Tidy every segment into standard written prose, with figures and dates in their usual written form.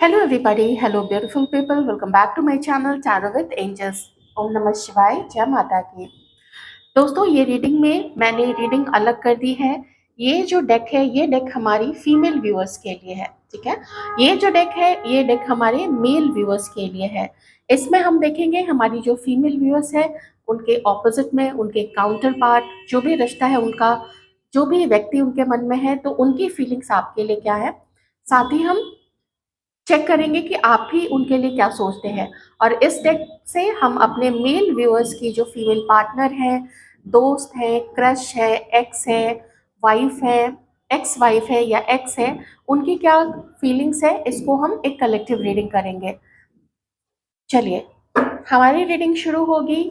Hello everybody, hello beautiful people, welcome back to my channel Tarot with Angels. ओम नमः शिवाय, जय माता की। दोस्तों ये रीडिंग में मैंने रीडिंग अलग कर दी है। ये जो डेक है ये डेक हमारी फीमेल व्यूअर्स के लिए है, ठीक है। ये जो डेक है ये डेक हमारे मेल व्यूअर्स के लिए है। इसमें हम देखेंगे हमारी जो फीमेल व्यूअर्स है उनके ऑपोजिट में उनके काउंटर पार्ट जो भी रिश्ता है उनका, जो भी व्यक्ति उनके मन में है तो उनकी फीलिंग्स आपके लिए क्या है। साथ ही हम चेक करेंगे कि आप भी उनके लिए क्या सोचते हैं। और इस डेक से हम अपने मेल व्यूअर्स की जो फीमेल पार्टनर है, दोस्त है, क्रश है, एक्स है, वाइफ है, एक्स वाइफ है या एक्स है, उनकी क्या फीलिंग्स है, इसको हम एक कलेक्टिव रीडिंग करेंगे। चलिए हमारी रीडिंग शुरू होगी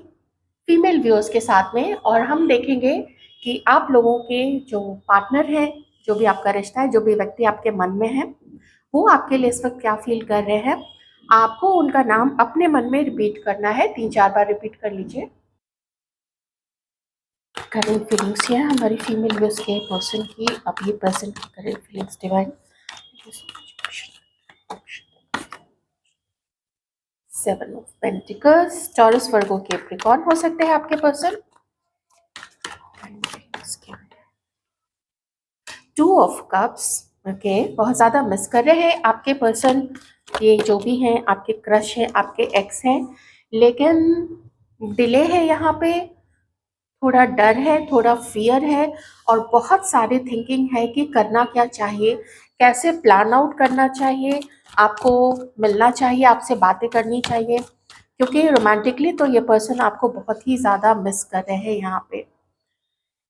फीमेल व्यूअर्स के साथ में और हम देखेंगे कि आप लोगों के जो पार्टनर है, जो भी आपका रिश्ता है, जो भी व्यक्ति आपके मन में है, वो आपके लिए इस वक्त क्या फील कर रहे हैं। आपको उनका नाम अपने मन में रिपीट करना है, 3-4 बार रिपीट कर लीजिए। करेंट फीलिंग्स है हमारी फीमेल व्यूअर्स के पर्सन की अभी present current feelings divine. 7 of pentacles, taurus, Virgo, Capricorn हो सकते हैं आपके पर्सन। 2 ऑफ कप्स, ओके, बहुत ज़्यादा मिस कर रहे हैं आपके पर्सन। ये जो भी हैं आपके क्रश है, आपके एक्स हैं, लेकिन डिले है यहाँ पे, थोड़ा डर है, थोड़ा फियर है और बहुत सारी थिंकिंग है कि करना क्या चाहिए, कैसे प्लान आउट करना चाहिए, आपको मिलना चाहिए, आपसे बातें करनी चाहिए, क्योंकि रोमांटिकली तो ये पर्सन आपको बहुत ही ज़्यादा मिस कर रहे हैं यहाँ पे।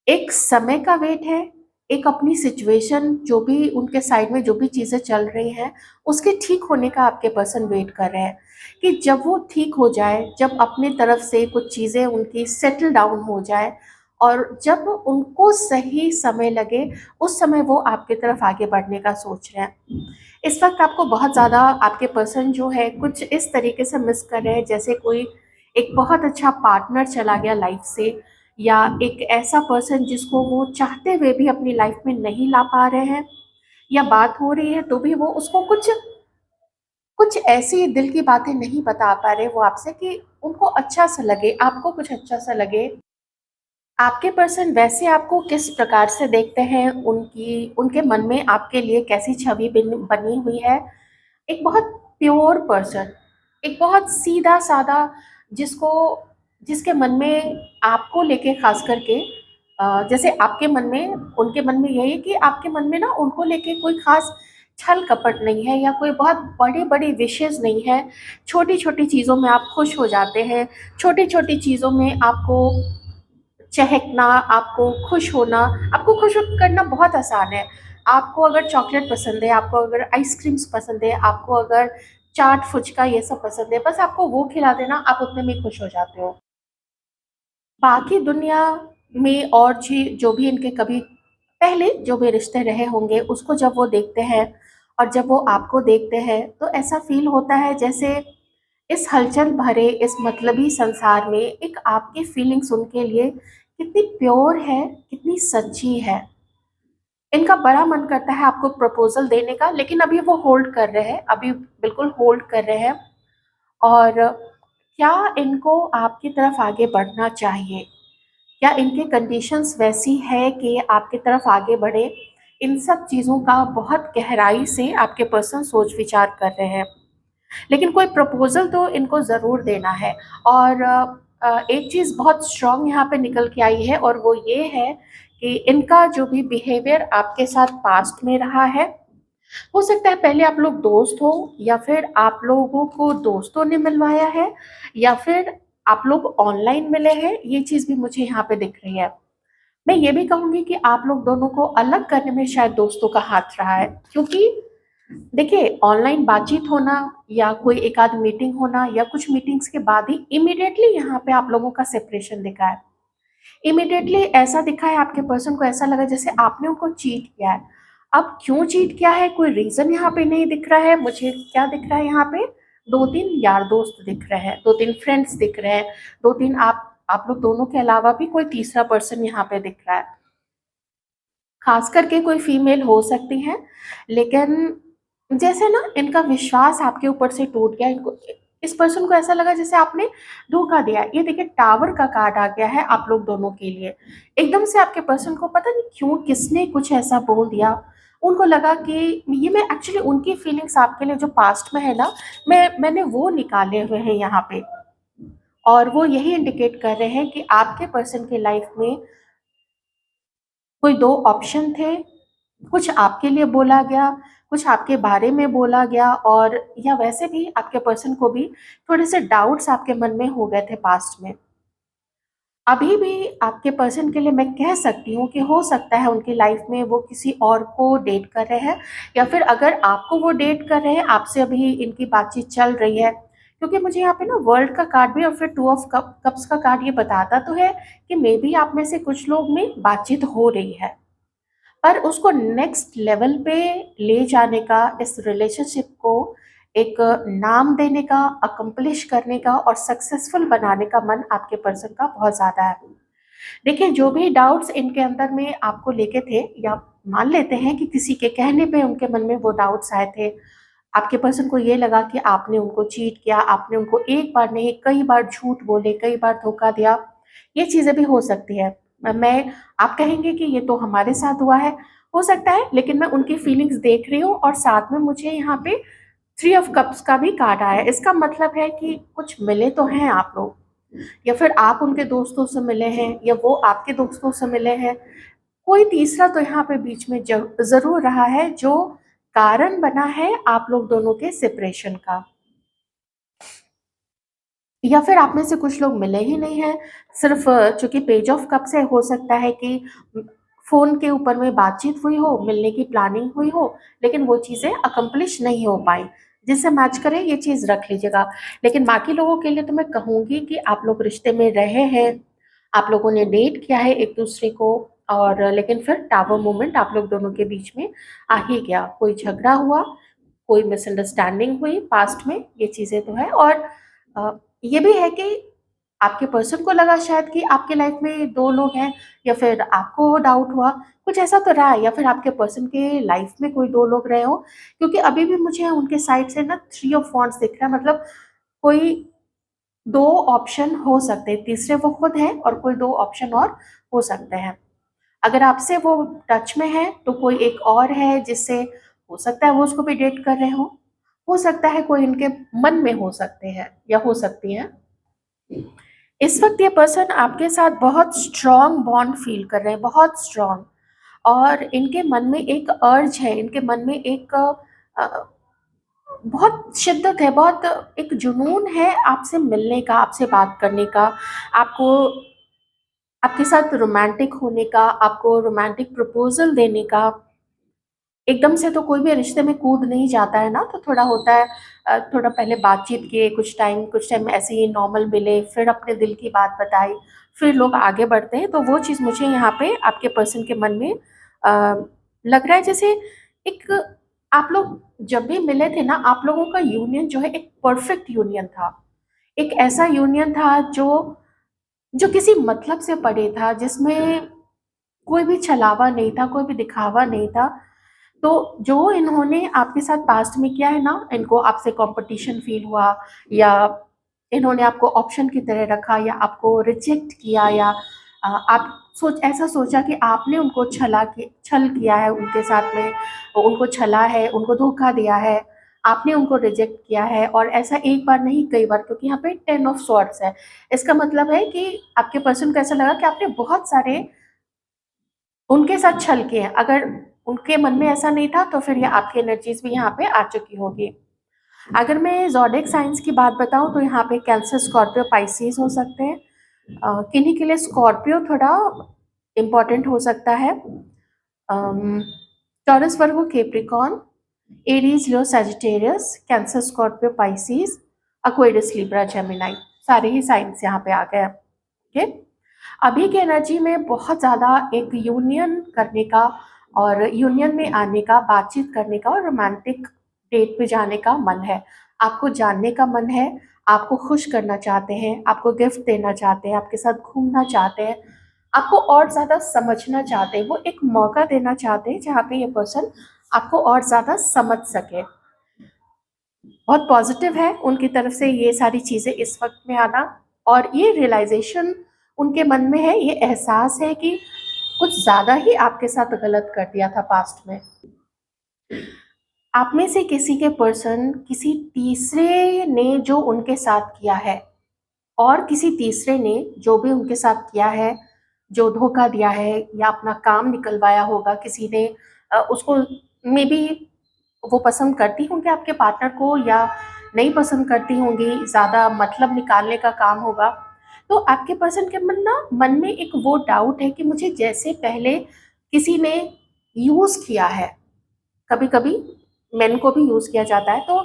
एक समय का वेट है, एक अपनी सिचुएशन जो भी उनके साइड में जो भी चीज़ें चल रही हैं उसके ठीक होने का आपके पर्सन वेट कर रहे हैं कि जब वो ठीक हो जाए, जब अपनी तरफ से कुछ चीज़ें उनकी सेटल डाउन हो जाए और जब उनको सही समय लगे उस समय वो आपकी तरफ आगे बढ़ने का सोच रहे हैं। इस वक्त आपको बहुत ज़्यादा आपके पर्सन जो है कुछ इस तरीके से मिस कर रहे हैं जैसे कोई एक बहुत अच्छा पार्टनर चला गया लाइफ से, या एक ऐसा पर्सन जिसको वो चाहते हुए भी अपनी लाइफ में नहीं ला पा रहे हैं, या बात हो रही है तो भी वो उसको कुछ कुछ ऐसी दिल की बातें नहीं बता पा रहे वो आपसे कि उनको अच्छा सा लगे, आपको कुछ अच्छा सा लगे। आपके पर्सन वैसे आपको किस प्रकार से देखते हैं, उनकी उनके मन में आपके लिए कैसी छवि बनी हुई है। एक बहुत प्योर पर्सन, एक बहुत सीधा साधा, जिसको जिसके मन में आपको लेके खास करके जैसे आपके मन में उनके मन में यही है कि आपके मन में ना उनको लेके कोई खास छल कपट नहीं है या कोई बहुत बड़ी बड़ी विशेष नहीं है। छोटी छोटी चीज़ों में आप खुश हो जाते हैं, छोटी छोटी चीज़ों में आपको चहकना, आपको खुश होना, आपको खुश करना बहुत आसान है। आपको अगर चॉकलेट पसंद है, आपको अगर आइसक्रीम्स पसंद है, आपको अगर चाट फुचका ये सब पसंद है, बस आपको वो खिला देना, आप उतने में खुश हो जाते हो। बाकी दुनिया में और जो भी इनके कभी पहले जो भी रिश्ते रहे होंगे उसको जब वो देखते हैं और जब वो आपको देखते हैं तो ऐसा फील होता है जैसे इस हलचल भरे इस मतलबी संसार में एक आपकी फीलिंग्स उनके लिए कितनी प्योर है, कितनी सच्ची है। इनका बड़ा मन करता है आपको प्रपोजल देने का, लेकिन अभी वो होल्ड कर रहे हैं, अभी बिल्कुल होल्ड कर रहे हैं। और क्या इनको आपकी तरफ आगे बढ़ना चाहिए, क्या इनकी कंडीशंस वैसी है कि आपकी तरफ आगे बढ़े, इन सब चीज़ों का बहुत गहराई से आपके पर्सन सोच विचार कर रहे हैं। लेकिन कोई प्रपोजल तो इनको ज़रूर देना है। और एक चीज़ बहुत स्ट्रॉन्ग यहाँ पे निकल के आई है और वो ये है कि इनका जो भी बिहेवियर आपके साथ पास्ट में रहा है, हो सकता है पहले आप लोग दोस्त हो या फिर आप लोगों को दोस्तों ने मिलवाया है या फिर आप लोग ऑनलाइन मिले हैं, ये चीज़ भी मुझे यहाँ पे दिख रही है। मैं ये भी कहूँगी कि आप लोग दोनों को अलग करने में शायद दोस्तों का हाथ रहा है, क्योंकि देखिए ऑनलाइन बातचीत होना या कोई एक आध मीटिंग होना या कुछ मीटिंग्स के बाद ही इमीडिएटली यहाँ पे आप लोगों का सेपरेशन दिखा है। इमीडिएटली ऐसा दिखा है, आपके पर्सन को ऐसा लगा जैसे आपने उनको चीट किया है। अब क्यों चीट किया है कोई रीजन यहाँ पे नहीं दिख रहा है मुझे। क्या दिख रहा है यहाँ पे, 2-3 यार दोस्त दिख रहे हैं, 2-3 फ्रेंड्स दिख रहे हैं, 2-3 आप लोग दोनों के अलावा भी कोई तीसरा पर्सन यहाँ पे दिख रहा है। खास करके कोई फीमेल हो सकती है, लेकिन जैसे ना इनका विश्वास आपके ऊपर से टूट गया। इनको, इस पर्सन को ऐसा लगा जैसे आपने धोखा दिया। ये देखिए टावर का कार्ड आ गया है आप लोग दोनों के लिए। एकदम से आपके पर्सन को पता नहीं क्यों किसने कुछ ऐसा बोल दिया। उनको लगा कि ये, मैं एक्चुअली उनकी फीलिंग्स आपके लिए जो पास्ट में है ना, मैंने वो निकाले हुए हैं यहाँ पे। और वो यही इंडिकेट कर रहे हैं कि आपके पर्सन के लाइफ में कोई दो ऑप्शन थे। कुछ आपके लिए बोला गया, कुछ आपके बारे में बोला गया, और या वैसे भी आपके पर्सन को भी थोड़े से डाउट्स आपके मन में हो गए थे पास्ट में। अभी भी आपके पर्सन के लिए मैं कह सकती हूँ कि हो सकता है उनकी लाइफ में वो किसी और को डेट कर रहे हैं, या फिर अगर आपको वो डेट कर रहे हैं, आपसे अभी इनकी बातचीत चल रही है। क्योंकि मुझे यहाँ पे ना वर्ल्ड का कार्ड भी और फिर टू ऑफ कप्स का कार्ड ये बताता तो है कि मे बी आप में से कुछ लोग में बातचीत हो रही है, पर उसको नेक्स्ट लेवल पे ले जाने का, इस रिलेशनशिप को एक नाम देने का, अकम्प्लिश करने का और सक्सेसफुल बनाने का मन आपके पर्सन का बहुत ज़्यादा है। देखिए जो भी डाउट्स इनके अंदर में आपको लेके थे, या मान लेते हैं कि किसी के कहने पे उनके मन में वो डाउट्स आए थे। आपके पर्सन को ये लगा कि आपने उनको चीट किया, आपने उनको एक बार नहीं कई बार झूठ बोले, कई बार धोखा दिया। ये चीज़ें भी हो सकती है। मैं आप कहेंगे कि ये तो हमारे साथ हुआ है, हो सकता है, लेकिन मैं उनकी फीलिंग्स देख रही हूँ और साथ में मुझे यहाँ पे थ्री ऑफ कप्स का भी कार्ड आया है। इसका मतलब है कि कुछ मिले तो हैं आप लोग, या फिर आप उनके दोस्तों से मिले हैं, या वो आपके दोस्तों से मिले हैं। कोई तीसरा तो यहाँ पे बीच में ज़रूर रहा है जो कारण बना है आप लोग दोनों के सेपरेशन का। या फिर आप में से कुछ लोग मिले ही नहीं हैं, सिर्फ चूँकि पेज ऑफ कप्स है, हो सकता है कि फ़ोन के ऊपर में बातचीत हुई हो, मिलने की प्लानिंग हुई हो, लेकिन वो चीज़ें अकम्प्लिश नहीं हो पाई। जिससे मैच करे ये चीज़ रख लीजिएगा। लेकिन बाकी लोगों के लिए तो मैं कहूँगी कि आप लोग रिश्ते में रहे हैं, आप लोगों ने डेट किया है एक-दूसरे को, और लेकिन फिर टावर मोमेंट आप लोग दोनों के बीच में आ ही गया। कोई झगड़ा हुआ, कोई मिसअंडरस्टैंडिंग हुई पास्ट में, ये चीज़ें तो है। और अ, ये भी है कि आपके पर्सन को लगा शायद कि आपके लाइफ में 2 लोग हैं, या फिर आपको डाउट हुआ, कुछ ऐसा तो रहा है, या फिर आपके पर्सन के लाइफ में कोई 2 लोग रहे हो। क्योंकि अभी भी मुझे उनके साइड से ना 3 ऑफ वांड्स दिख रहा है, मतलब कोई 2 ऑप्शन हो सकते हैं, तीसरे वो खुद हैं और कोई 2 ऑप्शन और हो सकते हैं। अगर आपसे वो टच में है तो कोई एक और है जिससे हो सकता है वो उसको भी डेट कर रहे हो सकता है कोई इनके मन में हो सकते हैं या हो सकती है। इस वक्त ये पर्सन आपके साथ बहुत स्ट्रॉन्ग बॉन्ड फील कर रहे हैं, बहुत स्ट्रॉन्ग। और इनके मन में एक अर्ज है, इनके मन में एक बहुत शिद्दत है, बहुत एक जुनून है आपसे मिलने का, आपसे बात करने का, आपको आपके साथ रोमांटिक होने का, आपको रोमांटिक प्रपोजल देने का। एकदम से तो कोई भी रिश्ते में कूद नहीं जाता है ना, तो थोड़ा होता है, थोड़ा पहले बातचीत किए, कुछ टाइम ऐसे ही नॉर्मल मिले, फिर अपने दिल की बात बताई, फिर लोग आगे बढ़ते हैं। तो वो चीज़ मुझे यहाँ पे आपके पर्सन के मन में लग रहा है जैसे एक, आप लोग जब भी मिले थे ना, आप लोगों का यूनियन जो है एक परफेक्ट यूनियन था। एक ऐसा यूनियन था जो जो किसी मतलब से परे था, जिसमें कोई भी छलावा नहीं था, कोई भी दिखावा नहीं था। तो जो इन्होंने आपके साथ पास्ट में किया है ना, इनको आपसे कंपटीशन फील हुआ, या इन्होंने आपको ऑप्शन की तरह रखा, या आपको रिजेक्ट किया, या आप ऐसा सोचा कि आपने उनको छल किया है उनके साथ में, उनको छला है, उनको धोखा दिया है, आपने उनको रिजेक्ट किया है। और ऐसा एक बार नहीं कई बार, क्योंकि यहाँ पे 10 ऑफ स्वॉर्ड्स है। इसका मतलब है कि आपके पर्सन को ऐसा लगा कि आपने बहुत सारे उनके साथ छल किए हैं। अगर उनके मन में ऐसा नहीं था तो फिर ये आपकी एनर्जीज भी यहाँ पे आ चुकी होगी। अगर मैं ज़ोडिएक साइंस की बात बताऊँ तो यहाँ पे कैंसर, स्कॉर्पियो, पाइसेस हो सकते हैं। किन्हीं के लिए स्कॉर्पियो थोड़ा इम्पोर्टेंट हो सकता है। Taurus, Virgo, Capricorn, Aries, Leo, Sagittarius, Cancer, Scorpio, Pisces, Aquarius, Libra, Gemini, सारे ही साइंस यहाँ पे आ गए। ओके, अभी की एनर्जी में बहुत ज़्यादा एक यूनियन करने का, और यूनियन में आने का, बातचीत करने का, और रोमांटिक डेट पे जाने का मन है। आपको जानने का मन है, आपको खुश करना चाहते हैं, आपको गिफ्ट देना चाहते हैं, आपके साथ घूमना चाहते हैं, आपको और ज़्यादा समझना चाहते हैं। वो एक मौका देना चाहते हैं जहाँ पे ये पर्सन आपको और ज़्यादा समझ सके। बहुत पॉजिटिव है उनकी तरफ से ये सारी चीज़ें इस वक्त में आना, और ये रियलाइजेशन उनके मन में है, ये एहसास है कि कुछ ज़्यादा ही आपके साथ गलत कर दिया था पास्ट में। आप में से किसी के पर्सन किसी तीसरे ने जो उनके साथ किया है, और किसी तीसरे ने जो भी उनके साथ किया है, जो धोखा दिया है या अपना काम निकलवाया होगा किसी ने, उसको मे बी वो पसंद करती होंगी आपके पार्टनर को या नहीं पसंद करती होंगी, ज़्यादा मतलब निकालने का काम होगा। तो आपके पर्सन के मन में एक वो डाउट है कि मुझे जैसे पहले किसी ने यूज़ किया है, कभी कभी मेन को भी यूज़ किया जाता है, तो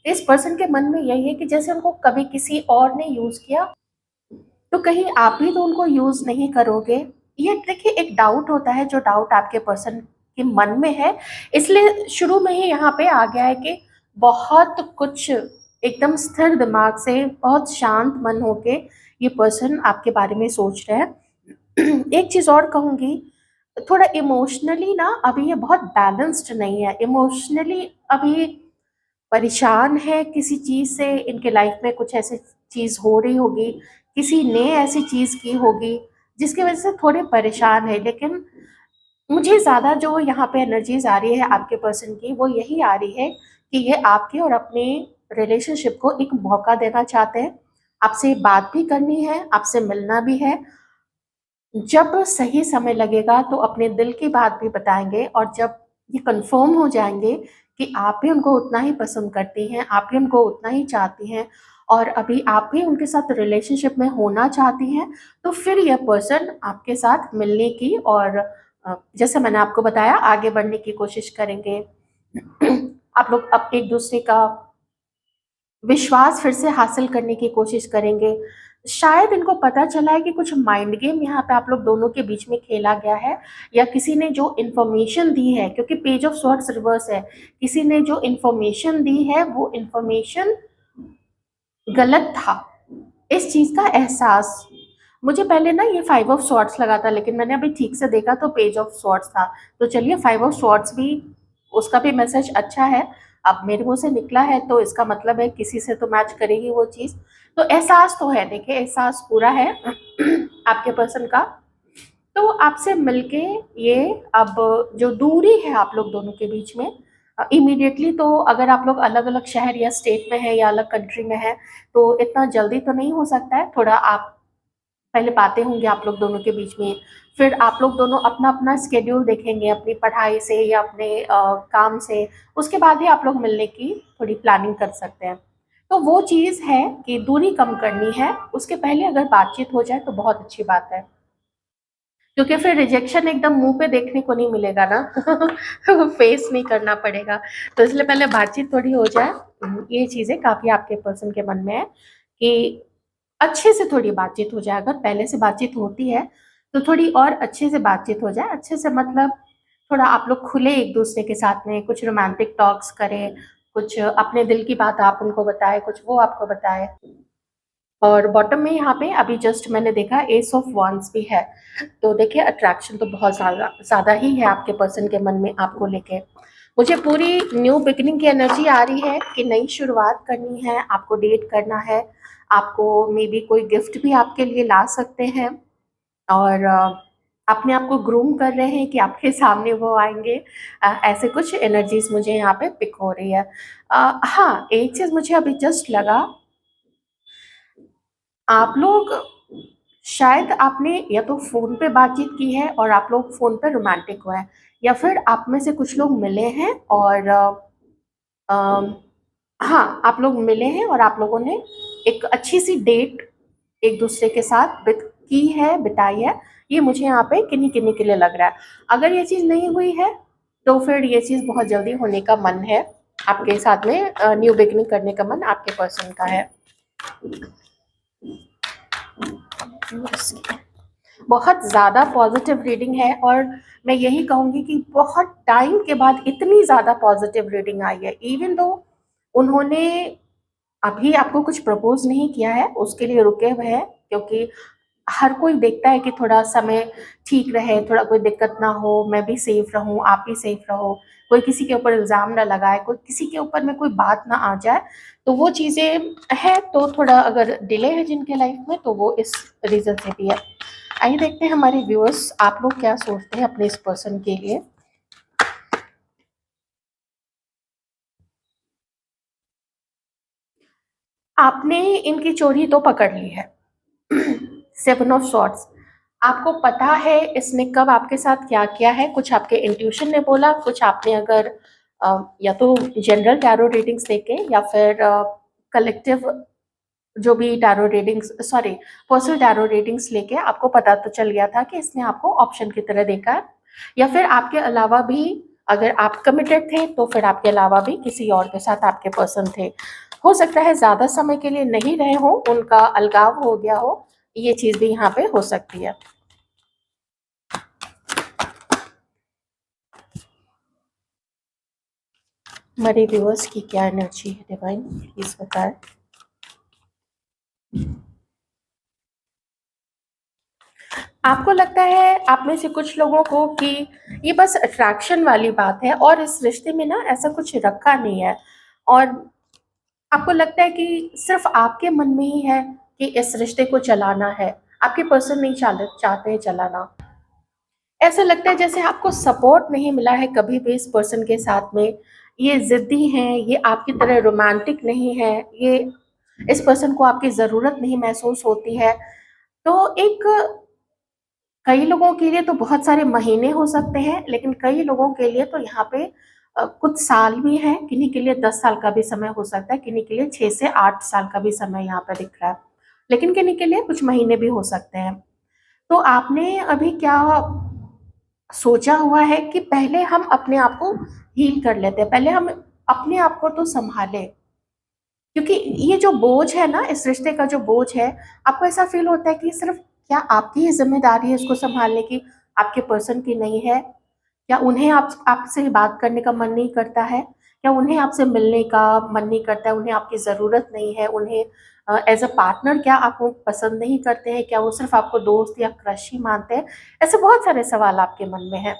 इस पर्सन के मन में यही है कि जैसे उनको कभी किसी और ने यूज़ किया, तो कहीं आप भी तो उनको यूज़ नहीं करोगे। ये देखिए एक डाउट होता है, जो डाउट आपके पर्सन के मन में है, इसलिए शुरू में ही यहाँ पे आ गया है कि बहुत कुछ एकदम स्थिर दिमाग से बहुत शांत मन होके ये पर्सन आपके बारे में सोच रहे हैं। एक चीज़ और कहूँगी, थोड़ा इमोशनली ना अभी ये बहुत बैलेंस्ड नहीं है, इमोशनली अभी परेशान है किसी चीज़ से, इनके लाइफ में कुछ ऐसी चीज़ हो रही होगी, किसी ने ऐसी चीज़ की होगी जिसकी वजह से थोड़े परेशान है। लेकिन मुझे ज़्यादा जो यहाँ पे एनर्जीज आ रही है आपके पर्सन की, वो यही आ रही है कि ये आपके और अपने रिलेशनशिप को एक मौका देना चाहते हैं, आपसे बात भी करनी है, आपसे मिलना भी है। जब सही समय लगेगा तो अपने दिल की बात भी बताएंगे, और जब ये कंफर्म हो जाएंगे कि आप भी उनको उतना ही पसंद करती हैं, आप भी उनको उतना ही चाहती हैं, और अभी आप भी उनके साथ रिलेशनशिप में होना चाहती हैं, तो फिर यह पर्सन आपके साथ मिलने की और जैसे मैंने आपको बताया आगे बढ़ने की कोशिश करेंगे। आप लोग अब एक दूसरे का विश्वास फिर से हासिल करने की कोशिश करेंगे। शायद इनको पता चला है कि कुछ माइंड गेम यहाँ पे आप लोग दोनों के बीच में खेला गया है, या किसी ने जो इन्फॉर्मेशन दी है, क्योंकि पेज ऑफ स्वॉर्ड्स रिवर्स है, किसी ने जो इन्फॉर्मेशन दी है वो इन्फॉर्मेशन गलत था। इस चीज़ का एहसास मुझे पहले ना ये फाइव ऑफ स्वॉर्ड्स लगा था, लेकिन मैंने अभी ठीक से देखा तो पेज ऑफ स्वॉर्ड्स था। तो चलिए फाइव ऑफ स्वॉर्ड्स भी, उसका भी मैसेज अच्छा है। अब मेरे मुंह से निकला है तो इसका मतलब है किसी से तो मैच करेगी वो चीज़। तो एहसास तो है, देखिए एहसास पूरा है आपके पर्सन का। तो आपसे मिलके ये, अब जो दूरी है आप लोग दोनों के बीच में, इमीडिएटली तो अगर आप लोग अलग अलग शहर या स्टेट में है या अलग कंट्री में है, तो इतना जल्दी तो नहीं हो सकता है। थोड़ा आप पहले बातें होंगी आप लोग दोनों के बीच में, फिर आप लोग दोनों अपना अपना स्केड्यूल देखेंगे अपनी पढ़ाई से या अपने काम से, उसके बाद ही आप लोग मिलने की थोड़ी प्लानिंग कर सकते हैं। तो वो चीज़ है कि दूरी कम करनी है, उसके पहले अगर बातचीत हो जाए तो बहुत अच्छी बात है, क्योंकि फिर रिजेक्शन एकदम मुंह पे देखने को नहीं मिलेगा ना। फेस नहीं करना पड़ेगा। तो इसलिए पहले बातचीत थोड़ी हो जाए, ये चीज़ें काफ़ी आपके पर्सन के मन में है कि अच्छे से थोड़ी बातचीत हो जाए। अगर पहले से बातचीत होती है तो थोड़ी और अच्छे से बातचीत हो जाए, अच्छे से मतलब थोड़ा आप लोग खुले एक दूसरे के साथ में, कुछ रोमांटिक टॉक्स करें, कुछ अपने दिल की बात आप उनको बताएं, कुछ वो आपको बताए। और बॉटम में यहाँ पे अभी जस्ट मैंने देखा एस ऑफ वॉन्ड्स भी है, तो देखिए अट्रैक्शन तो बहुत ज़्यादा ज़्यादा ही है आपके पर्सन के मन में आपको लेके। मुझे पूरी न्यू बिगिनिंग की एनर्जी आ रही है कि नई शुरुआत करनी है, आपको डेट करना है, आपको मे बी कोई गिफ्ट भी आपके लिए ला सकते हैं, और अपने आप को ग्रूम कर रहे हैं कि आपके सामने वो आएंगे। ऐसे कुछ एनर्जीज मुझे यहाँ पे पिक हो रही है। हाँ, एक चीज़ मुझे अभी जस्ट लगा, आप लोग शायद आपने या तो फ़ोन पे बातचीत की है और आप लोग फ़ोन पे रोमांटिक हुए हैं, या फिर आप में से कुछ लोग मिले हैं और अम, हाँ, आप लोग मिले हैं और आप लोगों ने एक अच्छी-सी डेट एक दूसरे के साथ की है, बिताई है। ये मुझे यहाँ पे किन्हीं-किन्हीं के लिए लग रहा है। अगर ये चीज़ नहीं हुई है, तो फिर ये चीज़ बहुत जल्दी होने का मन है आपके साथ में, न्यू बिगिनिंग करने का मन आपके पर्सन का है। बहुत ज़्यादा पॉजिटिव रीडिंग है, और मैं यही कहूँगी कि बहुत टाइम के बाद इतनी ज़्यादा पॉजिटिव रीडिंग आई है। इवन दो उन्होंने अभी आपको कुछ प्रपोज नहीं किया है, उसके लिए रुके हुए हैं, क्योंकि हर कोई देखता है कि थोड़ा समय ठीक रहे, थोड़ा कोई दिक्कत ना हो, मैं भी सेफ रहूं, आप भी सेफ रहो, कोई किसी के ऊपर इल्ज़ाम ना लगाए, कोई किसी के ऊपर में कोई बात ना आ जाए। तो वो चीज़ें हैं, तो थोड़ा अगर डिले है जिनके लाइफ में तो वो इस रीज़न से भी है। आइए देखते हैं हमारे व्यूअर्स आप लोग क्या सोचते हैं अपने इस पर्सन के लिए। आपने इनकी चोरी तो पकड़ ली है। सेवन ऑफ सॉर्ड्स, आपको पता है इसने कब आपके साथ क्या किया है, कुछ आपके इंट्यूशन ने बोला, कुछ आपने अगर या तो जनरल टैरो रीडिंग्स देखे या फिर कलेक्टिव जो भी tarot readings, sorry, personal tarot readings लेके आपको पता तो चल गया था कि इसने आपको ऑप्शन की तरह देखा है। या फिर आपके अलावा भी, अगर आप कमिटेड थे तो फिर आपके अलावा भी किसी और के साथ आपके पर्सन थे। हो सकता है ज्यादा समय के लिए नहीं रहे हो, उनका अलगाव हो गया हो, ये चीज भी यहाँ पे हो सकती है। हमारे व्यूअर्स की क्या एनर्जी है डिवाइन, प्लीज बताएं। आपको लगता है आप में से कुछ लोगों को कि ये बस अट्रैक्शन वाली बात है और इस रिश्ते में ना ऐसा कुछ रखा नहीं है, और आपको लगता है कि सिर्फ आपके मन में ही है कि इस रिश्ते को चलाना है, आपके पर्सन नहीं चाहते हैं चलाना। ऐसा लगता है जैसे आपको सपोर्ट नहीं मिला है कभी भी इस पर्सन के साथ में, ये जिद्दी हैं, ये आपकी तरह रोमांटिक नहीं है, ये इस पर्सन को आपकी ज़रूरत नहीं महसूस होती है। तो एक, कई लोगों के लिए तो बहुत सारे महीने हो सकते हैं, लेकिन कई लोगों के लिए तो यहाँ पे कुछ साल भी हैं, किन्हीं के लिए 10 साल का भी समय हो सकता है, किन्हीं के लिए 6 से 8 साल का भी समय यहाँ पे दिख रहा है, लेकिन किन्हीं के लिए कुछ महीने भी हो सकते हैं। तो आपने अभी क्या सोचा हुआ है कि पहले हम अपने आप को हील कर लेते हैं, पहले हम अपने आप को तो संभाले, क्योंकि ये जो बोझ है ना, इस रिश्ते का जो बोझ है, आपको ऐसा फील होता है कि सिर्फ क्या आपकी ही जिम्मेदारी है इसको संभालने की, आपके पर्सन की नहीं है? क्या उन्हें आप आपसे बात करने का मन नहीं करता है? क्या उन्हें आपसे मिलने का मन नहीं करता है? उन्हें आपकी ज़रूरत नहीं है? उन्हें एज अ पार्टनर क्या आपको पसंद नहीं करते हैं? क्या वो सिर्फ आपको दोस्त या क्रश ही मानते हैं? ऐसे बहुत सारे सवाल आपके मन में हैं।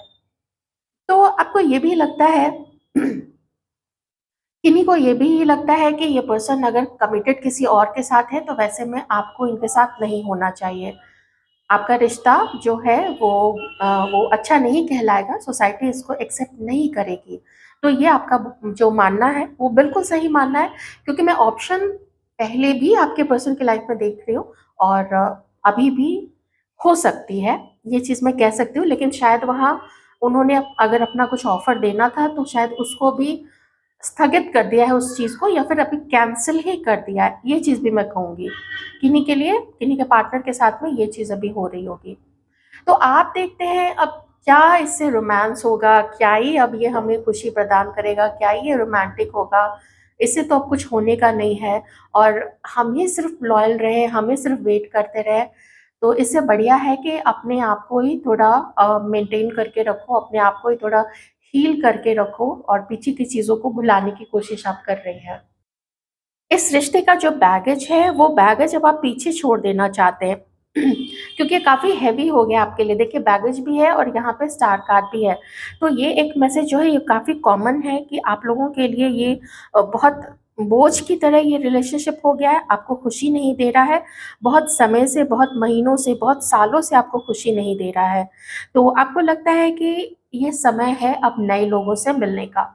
तो आपको ये भी लगता है, किन्हीं को ये भी लगता है कि ये पर्सन अगर कमिटेड किसी और के साथ है तो वैसे में आपको इनके साथ नहीं होना चाहिए, आपका रिश्ता जो है वो अच्छा नहीं कहलाएगा, सोसाइटी इसको एक्सेप्ट नहीं करेगी। तो ये आपका जो मानना है वो बिल्कुल सही मानना है, क्योंकि मैं ऑप्शन पहले भी आपके पर्सन की लाइफ में देख रही हूँ, और अभी भी हो सकती है, ये चीज़ मैं कह सकती हूँ, लेकिन शायद वहाँ उन्होंने अगर अपना कुछ ऑफर देना था तो शायद उसको भी स्थगित कर दिया है उस चीज़ को, या फिर अभी कैंसिल ही कर दिया है, ये चीज़ भी मैं कहूँगी। किन्हीं के लिए, किन्हीं के पार्टनर के साथ में ये चीज़ अभी हो रही होगी। तो आप देखते हैं अब क्या इससे रोमांस होगा, क्या ही अब ये हमें खुशी प्रदान करेगा, क्या ही ये रोमांटिक होगा, इससे तो अब कुछ होने का नहीं है, और हम ही सिर्फ लॉयल रहे, हमें सिर्फ वेट करते रहे। तो इससे बढ़िया है कि अपने आप को ही थोड़ा मेंटेन करके रखो, अपने आप को ही थोड़ा हील करके रखो, और पीछे की चीज़ों को भुलाने की कोशिश आप कर रही हैं। इस रिश्ते का जो बैगेज है, वो बैगेज अब आप पीछे छोड़ देना चाहते हैं, क्योंकि ये काफ़ी हैवी हो गया आपके लिए। देखिए, बैगेज भी है और यहाँ पे स्टार कार्ड भी है। तो ये एक मैसेज जो है ये काफ़ी कॉमन है कि आप लोगों के लिए ये बहुत बोझ की तरह ये रिलेशनशिप हो गया है, आपको खुशी नहीं दे रहा है। बहुत समय से, बहुत महीनों से, बहुत सालों से आपको खुशी नहीं दे रहा है। तो आपको लगता है कि ये समय है अब नए लोगों से मिलने का।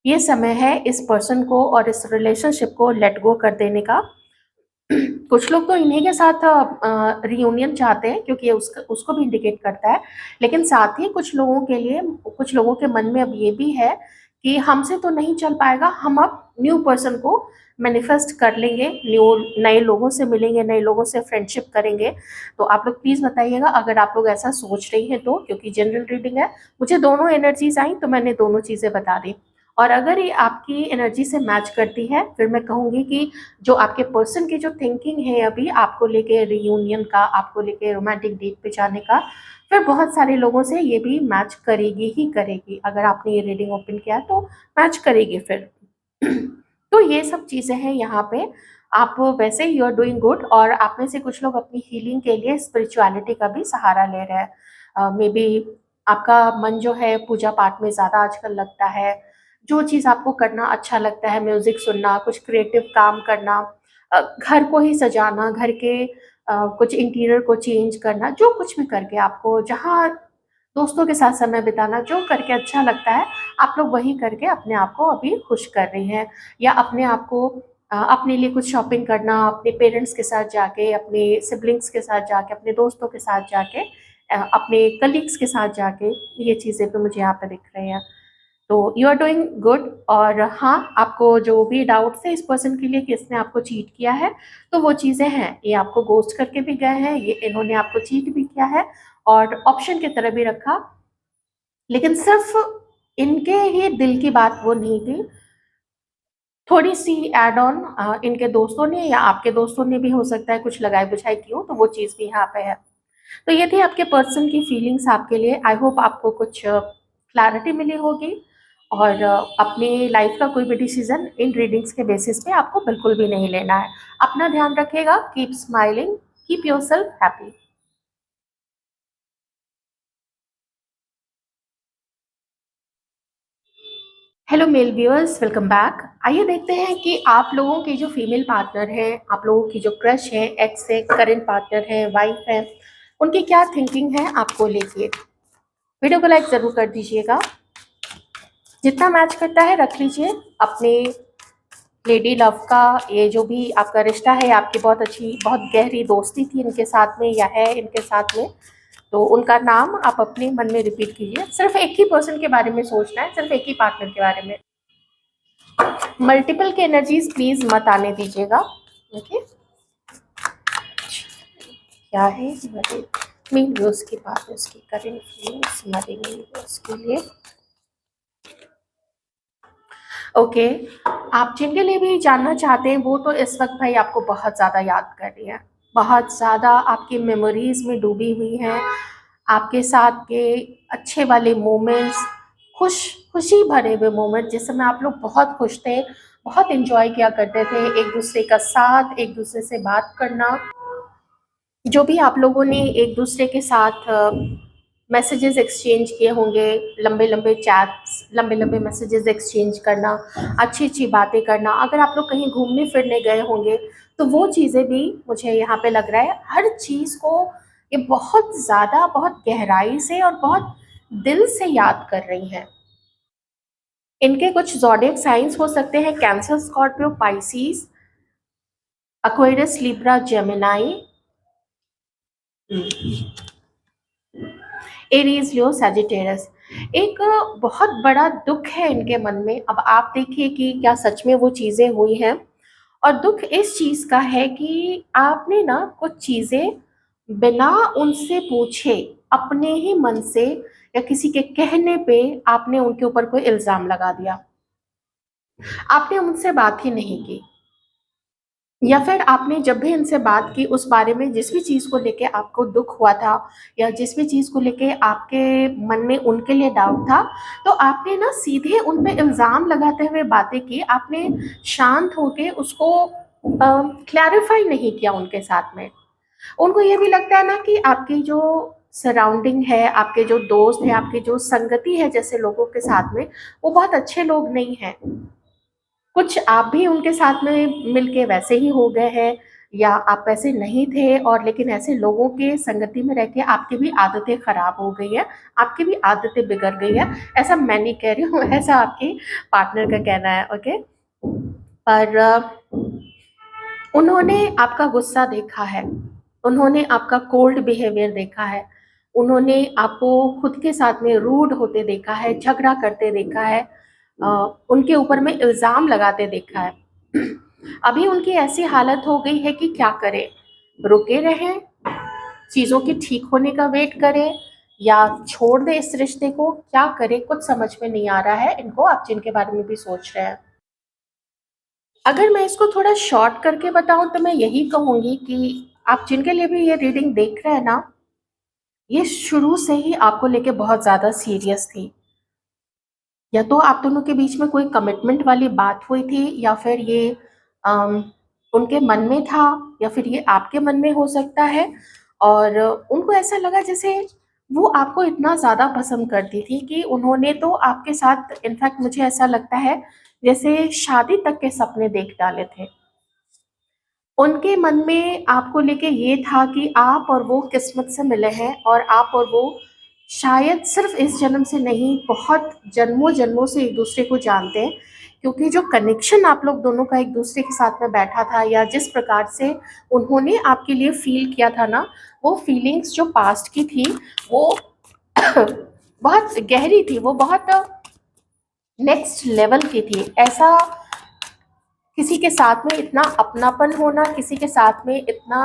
ये समय है इस पर्सन को और इस रिलेशनशिप को लेट गो कर देने का। कुछ लोग तो इन्हीं के साथ रियूनियन चाहते हैं, क्योंकि ये उसका उसको भी इंडिकेट करता है। लेकिन साथ ही कुछ लोगों के लिए, कुछ लोगों के मन में अब ये भी है कि हमसे तो नहीं चल पाएगा, हम अब न्यू पर्सन को मैनिफेस्ट कर लेंगे, नए लोगों से मिलेंगे, नए लोगों से फ्रेंडशिप करेंगे। तो आप लोग प्लीज़ बताइएगा अगर आप लोग ऐसा सोच रही हैं तो, क्योंकि जनरल रीडिंग है, मुझे दोनों एनर्जीज आई तो मैंने दोनों चीज़ें बता दी। और अगर ये आपकी एनर्जी से मैच करती है, फिर मैं कहूँगी कि जो आपके पर्सन की जो थिंकिंग है अभी आपको लेके रियूनियन का, आपको लेके रोमांटिक डेट पे जाने का, फिर बहुत सारे लोगों से ये भी मैच करेगी ही करेगी। अगर आपने ये रीडिंग ओपन किया है तो मैच करेगी फिर। तो ये सब चीज़ें हैं यहाँ पे। आप वैसे यू आर डूइंग गुड, और आप में से कुछ लोग अपनी हीलिंग के लिए स्पिरिचुअलिटी का भी सहारा ले रहे हैं। मे बी आपका मन जो है पूजा पाठ में ज़्यादा आजकल लगता है। जो चीज़ आपको करना अच्छा लगता है, म्यूज़िक सुनना, कुछ क्रिएटिव काम करना, घर को ही सजाना, घर के कुछ इंटीरियर को चेंज करना, जो कुछ भी करके आपको, जहाँ दोस्तों के साथ समय बिताना, जो करके अच्छा लगता है, आप लोग वही करके अपने आप को अभी खुश कर रही हैं। या अपने आप को अपने लिए कुछ शॉपिंग करना, अपने पेरेंट्स के साथ जाके, अपने सिबलिंग्स के साथ जाके, अपने दोस्तों के साथ जाके, अपने कलीग्स के साथ जाके, ये चीज़ें भी मुझे यहाँ पे दिख रही हैं। तो यू आर डूइंग गुड। और हाँ, आपको जो भी डाउट्स है इस पर्सन के लिए कि इसने आपको चीट किया है, तो वो चीज़ें हैं, ये आपको गोस्ट करके भी गए हैं, ये इन्होंने आपको चीट भी किया है और ऑप्शन की तरह भी रखा, लेकिन सिर्फ इनके ही दिल की बात वो नहीं थी, थोड़ी सी एड ऑन इनके दोस्तों ने या आपके दोस्तों ने भी हो सकता है कुछ लगाई बुझाई की हो, तो वो चीज़ भी यहाँ पे है। तो ये थी आपके पर्सन की फीलिंग्स आपके लिए। आई होप आपको कुछ क्लैरिटी मिली होगी। और अपनी लाइफ का कोई भी डिसीजन इन रीडिंग्स के बेसिस पे आपको बिल्कुल भी नहीं लेना है। अपना ध्यान रखिएगा, keep smiling, keep yourself happy. Hello male viewers, welcome back. आइए देखते हैं कि आप लोगों के जो फीमेल पार्टनर हैं, आप लोगों की जो क्रश है, एक्स है, करंट पार्टनर है, वाइफ है, उनकी क्या थिंकिंग है आपको लेके। वीडियो को लाइक ज़रूर कर दीजिएगा। जितना मैच करता है रख लीजिए। अपने लेडी लव का ये जो भी आपका रिश्ता है, आपकी बहुत अच्छी, बहुत गहरी दोस्ती थी इनके साथ में या है इनके साथ में, तो उनका नाम आप अपने मन में रिपीट कीजिए। सिर्फ एक ही पर्सन के बारे में सोचना है, सिर्फ एक ही पार्टनर के बारे में। मल्टीपल की एनर्जीज प्लीज मत आने दीजिएगा। ओके, क्या है मेन व्यूज की बात है, उसकी करेंट फीलिंग्स हमारे मेन व्यूज के लिए। ओके, आप जिनके लिए भी जानना चाहते हैं वो तो इस वक्त भाई आपको बहुत ज़्यादा याद कर रही है, बहुत ज़्यादा आपकी मेमोरीज में डूबी हुई हैं। आपके साथ के अच्छे वाले मोमेंट्स, खुशी भरे हुए मोमेंट, जिस समय आप लोग बहुत खुश थे, बहुत एंजॉय किया करते थे, एक दूसरे का साथ, एक दूसरे से बात करना, जो भी आप लोगों ने एक दूसरे के साथ मैसेजेस एक्सचेंज किए होंगे, लंबे लंबे चैट्स, लंबे लंबे मैसेजेस एक्सचेंज करना, अच्छी अच्छी बातें करना, अगर आप लोग कहीं घूमने फिरने गए होंगे तो वो चीज़ें भी मुझे यहाँ पे लग रहा है, हर चीज़ को ये बहुत ज़्यादा, बहुत गहराई से और बहुत दिल से याद कर रही हैं। इनके कुछ ज़ोडिएक साइंस हो सकते हैं, Cancer, Scorpio, Pisces, Aquarius, Libra, Gemini, Aries, Leo, Sagittarius. एक बहुत बड़ा दुख है इनके मन में। अब आप देखिए कि क्या सच में वो चीज़ें हुई हैं। और दुख इस चीज़ का है कि आपने ना कुछ चीज़ें बिना उनसे पूछे, अपने ही मन से या किसी के कहने पे आपने उनके ऊपर कोई इल्ज़ाम लगा दिया। आपने उनसे बात ही नहीं की, या फिर आपने जब भी इनसे बात की उस बारे में, जिस भी चीज़ को लेके आपको दुख हुआ था या जिस भी चीज़ को लेके आपके मन में उनके लिए डाउट था, तो आपने ना सीधे उन पे इल्ज़ाम लगाते हुए बातें की। आपने शांत होके उसको क्लैरिफाई नहीं किया उनके साथ में। उनको ये भी लगता है ना कि आपकी जो सराउंडिंग है, आपके जो दोस्त हैं, आपकी जो संगति है जैसे लोगों के साथ में, वो बहुत अच्छे लोग नहीं हैं। कुछ आप भी उनके साथ में मिलके वैसे ही हो गए हैं, या आप वैसे नहीं थे, और लेकिन ऐसे लोगों के संगति में रह के आपकी भी आदतें खराब हो गई हैं, आपकी भी आदतें बिगड़ गई हैं। ऐसा मैं नहीं कह रही हूँ, ऐसा आपके पार्टनर का कहना है। ओके, पर उन्होंने आपका गुस्सा देखा है, उन्होंने आपका कोल्ड बिहेवियर देखा है, उन्होंने आपको खुद के साथ में रूड होते देखा है, झगड़ा करते देखा है, उनके ऊपर में इल्ज़ाम लगाते देखा है। अभी उनकी ऐसी हालत हो गई है कि क्या करें, रुके रहें, चीज़ों के ठीक होने का वेट करें, या छोड़ दें इस रिश्ते को, क्या करें कुछ समझ में नहीं आ रहा है इनको, आप जिनके बारे में भी सोच रहे हैं। अगर मैं इसको थोड़ा शॉर्ट करके बताऊं तो मैं यही कहूंगी कि आप जिनके लिए भी ये रीडिंग देख रहे हैं ना, ये शुरू से ही आपको लेके बहुत ज़्यादा सीरियस थी। या तो आप दोनों के बीच में कोई कमिटमेंट वाली बात हुई थी, या फिर ये उनके मन में था या फिर ये आपके मन में हो सकता है। और उनको ऐसा लगा जैसे वो आपको इतना ज़्यादा पसंद करती थी कि उन्होंने तो आपके साथ, इनफैक्ट मुझे ऐसा लगता है जैसे शादी तक के सपने देख डाले थे। उनके मन में आपको लेके ये था कि आप और वो किस्मत से मिले हैं और आप और वो शायद सिर्फ इस जन्म से नहीं, बहुत जन्मों जन्मों से एक दूसरे को जानते हैं। क्योंकि जो कनेक्शन आप लोग दोनों का एक दूसरे के साथ में बैठा था, या जिस प्रकार से उन्होंने आपके लिए फील किया था ना, वो फीलिंग्स जो पास्ट की थी, वो बहुत गहरी थी, वो बहुत नेक्स्ट लेवल की थी। ऐसा किसी के साथ में इतना अपनापन होना, किसी के साथ में इतना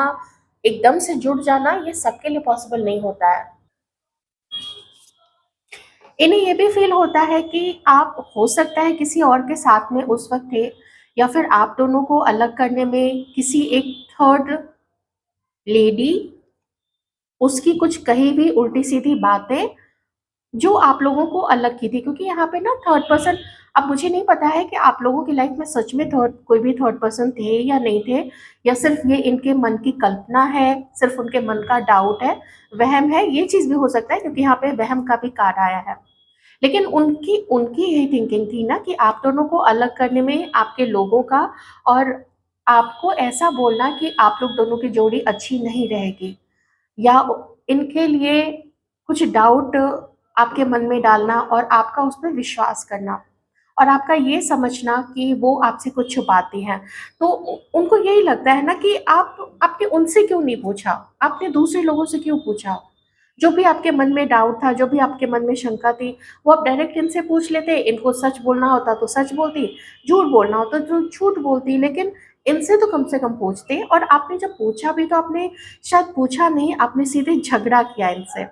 एकदम से जुड़ जाना, ये सबके लिए पॉसिबल नहीं होता है। इन्हें ये भी फील होता है कि आप हो सकता है किसी और के साथ में उस वक्त थे, या फिर आप दोनों को अलग करने में किसी एक थर्ड लेडी, उसकी कुछ कही भी उल्टी सीधी बातें जो आप लोगों को अलग की थी। क्योंकि यहाँ पे ना थर्ड पर्सन, अब मुझे नहीं पता है कि आप लोगों की लाइफ में सच में थर्ड कोई भी थर्ड पर्सन थे या नहीं थे, या सिर्फ ये इनके मन की कल्पना है, सिर्फ उनके मन का डाउट है, वहम है। ये चीज भी हो सकता है क्योंकि यहाँ पे वहम का भी कार्ड आया है। लेकिन उनकी उनकी यही थिंकिंग थी ना कि आप दोनों को अलग करने में आपके लोगों का, और आपको ऐसा बोलना कि आप लोग दोनों की जोड़ी अच्छी नहीं रहेगी, या इनके लिए कुछ डाउट आपके मन में डालना और आपका उस पर विश्वास करना, और आपका ये समझना कि वो आपसे कुछ छुपाती हैं। तो उनको यही लगता है ना कि आपने उनसे क्यों नहीं पूछा, आपने दूसरे लोगों से क्यों पूछा। जो भी आपके मन में डाउट था, जो भी आपके मन में शंका थी, वो आप डायरेक्ट इनसे पूछ लेते। इनको सच बोलना होता तो सच बोलती, झूठ बोलना होता तो झूठ बोलती, लेकिन इनसे तो कम से कम पूछते। और आपने जब पूछा भी तो आपने शायद पूछा नहीं, आपने सीधे झगड़ा किया इनसे।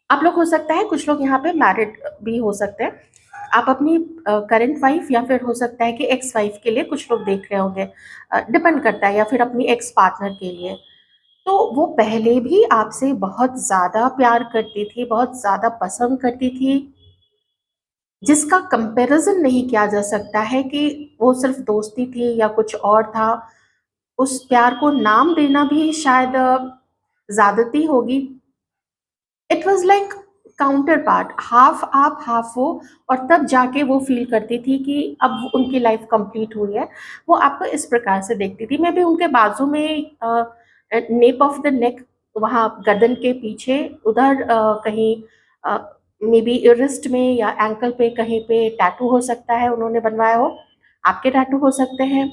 आप लोग, हो सकता है कुछ लोग यहाँ पे मैरिड भी हो सकते हैं, आप अपनी करंट वाइफ या फिर हो सकता है कि एक्स वाइफ के लिए कुछ लोग देख रहे होंगे, डिपेंड करता है, या फिर अपनी एक्स पार्टनर के लिए। तो वो पहले भी आपसे बहुत ज़्यादा प्यार करती थी, बहुत ज़्यादा पसंद करती थी, जिसका कंपैरिजन नहीं किया जा सकता है कि वो सिर्फ दोस्ती थी या कुछ और था। उस प्यार को नाम देना भी शायद ज्यादती होगी। It was like counter part, half आप हाफ वो। और तब जाके वो फील करती थी कि अब उनकी लाइफ कंप्लीट हुई है। वो आपको इस प्रकार से देखती थी। मैं भी उनके बाजू में नेप ऑफ द नेक, वहाँ गर्दन के पीछे उधर कहीं मे बी रिस्ट में या एंकल पे कहीं पे टैटू हो सकता है उन्होंने बनवाया हो। आपके टैटू हो सकते हैं।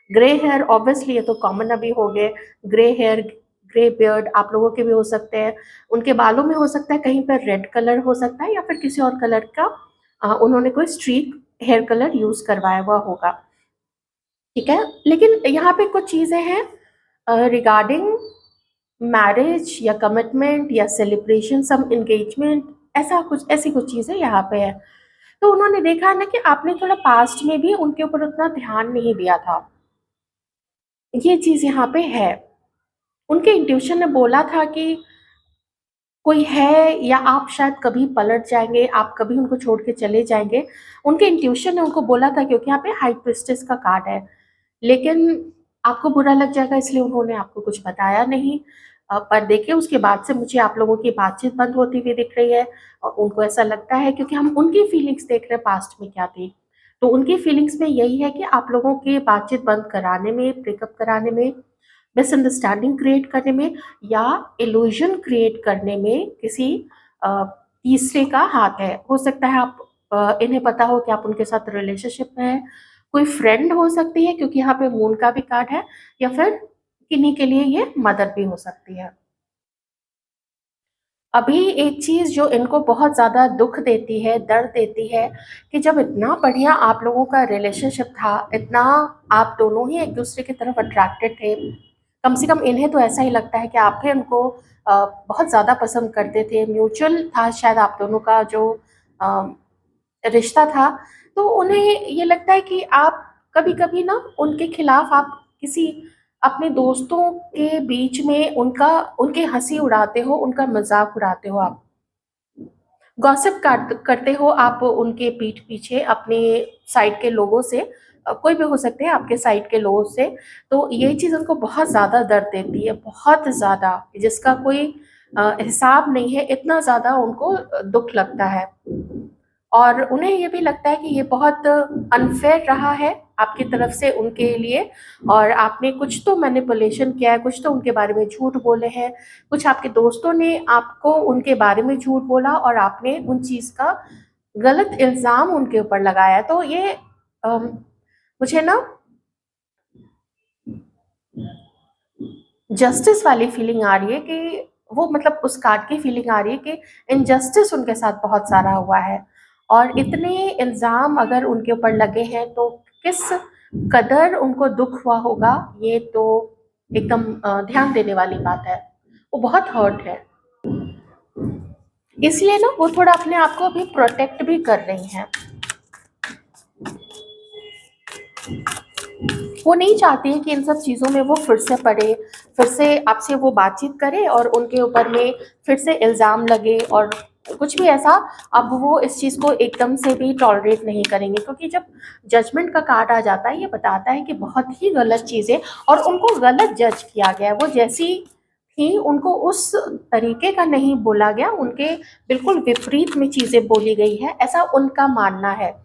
ग्रे हेयर ऑब्वियसली, ये तो कॉमन अभी हो गए। ग्रे हेयर, ग्रे बियर्ड आप लोगों के भी हो सकते हैं। उनके बालों में हो सकता है कहीं पर रेड कलर हो सकता है, या फिर किसी और कलर का उन्होंने कोई स्ट्रीक हेयर कलर यूज करवाया हुआ होगा। ठीक है, लेकिन यहाँ पे कुछ चीजें हैं रिगार्डिंग मैरिज या कमिटमेंट या सेलिब्रेशन, सम एंगेजमेंट, ऐसा कुछ, ऐसी कुछ चीजें यहाँ पे है। तो उन्होंने देखा है ना कि आपने थोड़ा पास्ट में भी उनके ऊपर उतना ध्यान नहीं दिया था। ये चीज यहाँ पे है। उनके इंट्यूशन ने बोला था कि कोई है, या आप शायद कभी पलट जाएंगे, आप कभी उनको छोड़ के चले जाएंगे। उनके इंट्यूशन ने उनको बोला था, क्योंकि यहाँ पे हाई प्रिस्टेस का कार्ड है। लेकिन आपको बुरा लग जाएगा इसलिए उन्होंने आपको कुछ बताया नहीं। पर देखिए उसके बाद से मुझे आप लोगों की बातचीत बंद होती हुई दिख रही है, और उनको ऐसा लगता है क्योंकि हम उनकी फीलिंग्स देख रहे हैं पास्ट में क्या थी। तो उनकी फीलिंग्स में यही है कि आप लोगों की बातचीत बंद कराने में, ब्रेकअप कराने में, मिसअंडरस्टैंडिंग क्रिएट करने में, या इल्यूजन क्रिएट करने में किसी तीसरे का हाथ है। हो सकता है आप इन्हें पता हो कि आप उनके साथ रिलेशनशिप में है। कोई फ्रेंड हो सकती है क्योंकि यहाँ पे मून का भी कार्ड है, या फिर किन्हीं के लिए ये मदर भी हो सकती है। अभी एक चीज जो इनको बहुत ज्यादा दुख देती है, दर्द देती है, कि जब इतना बढ़िया आप लोगों का रिलेशनशिप था, इतना आप दोनों ही एक दूसरे की तरफ अट्रैक्टेड थे, कम से कम इन्हें तो ऐसा ही लगता है कि आप भी उनको बहुत ज़्यादा पसंद करते थे, म्यूचुअल था शायद आप दोनों का जो अ, रिश्ता था। तो उन्हें ये लगता है कि आप कभी कभी ना उनके खिलाफ आप किसी अपने दोस्तों के बीच में उनका उनकी हंसी उड़ाते हो, उनका मजाक उड़ाते हो, आप गॉसिप करते हो आप उनके पीठ पीछे अपने साइड के लोगों से। कोई भी हो सकते हैं आपके साइड के लोगों से। तो ये चीज़ उनको बहुत ज़्यादा दर्द देती है, बहुत ज़्यादा, जिसका कोई हिसाब नहीं है, इतना ज़्यादा उनको दुख लगता है। और उन्हें ये भी लगता है कि ये बहुत अनफेयर रहा है आपकी तरफ से उनके लिए, और आपने कुछ तो मैनिपुलेशन किया है, कुछ तो उनके बारे में झूठ बोले हैं, कुछ आपके दोस्तों ने आपको उनके बारे में झूठ बोला और आपने उन चीज़ का गलत इल्ज़ाम उनके ऊपर लगाया। तो ये अम, मुझे ना जस्टिस वाली फीलिंग आ रही है कि वो, मतलब उस कार्ड की फीलिंग आ रही है कि इनजस्टिस उनके साथ बहुत सारा हुआ है, और इतने इल्ज़ाम अगर उनके ऊपर लगे हैं तो किस कदर उनको दुख हुआ होगा, ये तो एकदम ध्यान देने वाली बात है। वो बहुत हर्ट है, इसलिए ना वो थोड़ा अपने आप को अभी प्रोटेक्ट भी कर रही हैं। वो नहीं चाहती है कि इन सब चीज़ों में वो फिर से पड़े, फिर से आपसे वो बातचीत करे और उनके ऊपर में फिर से इल्ज़ाम लगे और कुछ भी ऐसा। अब वो इस चीज़ को एकदम से भी टॉलरेट नहीं करेंगे, क्योंकि जब जजमेंट का कार्ड आ जाता है, ये बताता है कि बहुत ही गलत चीज़ें और उनको गलत जज किया गया है। वो जैसी थी उनको उस तरीके का नहीं बोला गया, उनके बिल्कुल विपरीत में चीज़ें बोली गई है, ऐसा उनका मानना है।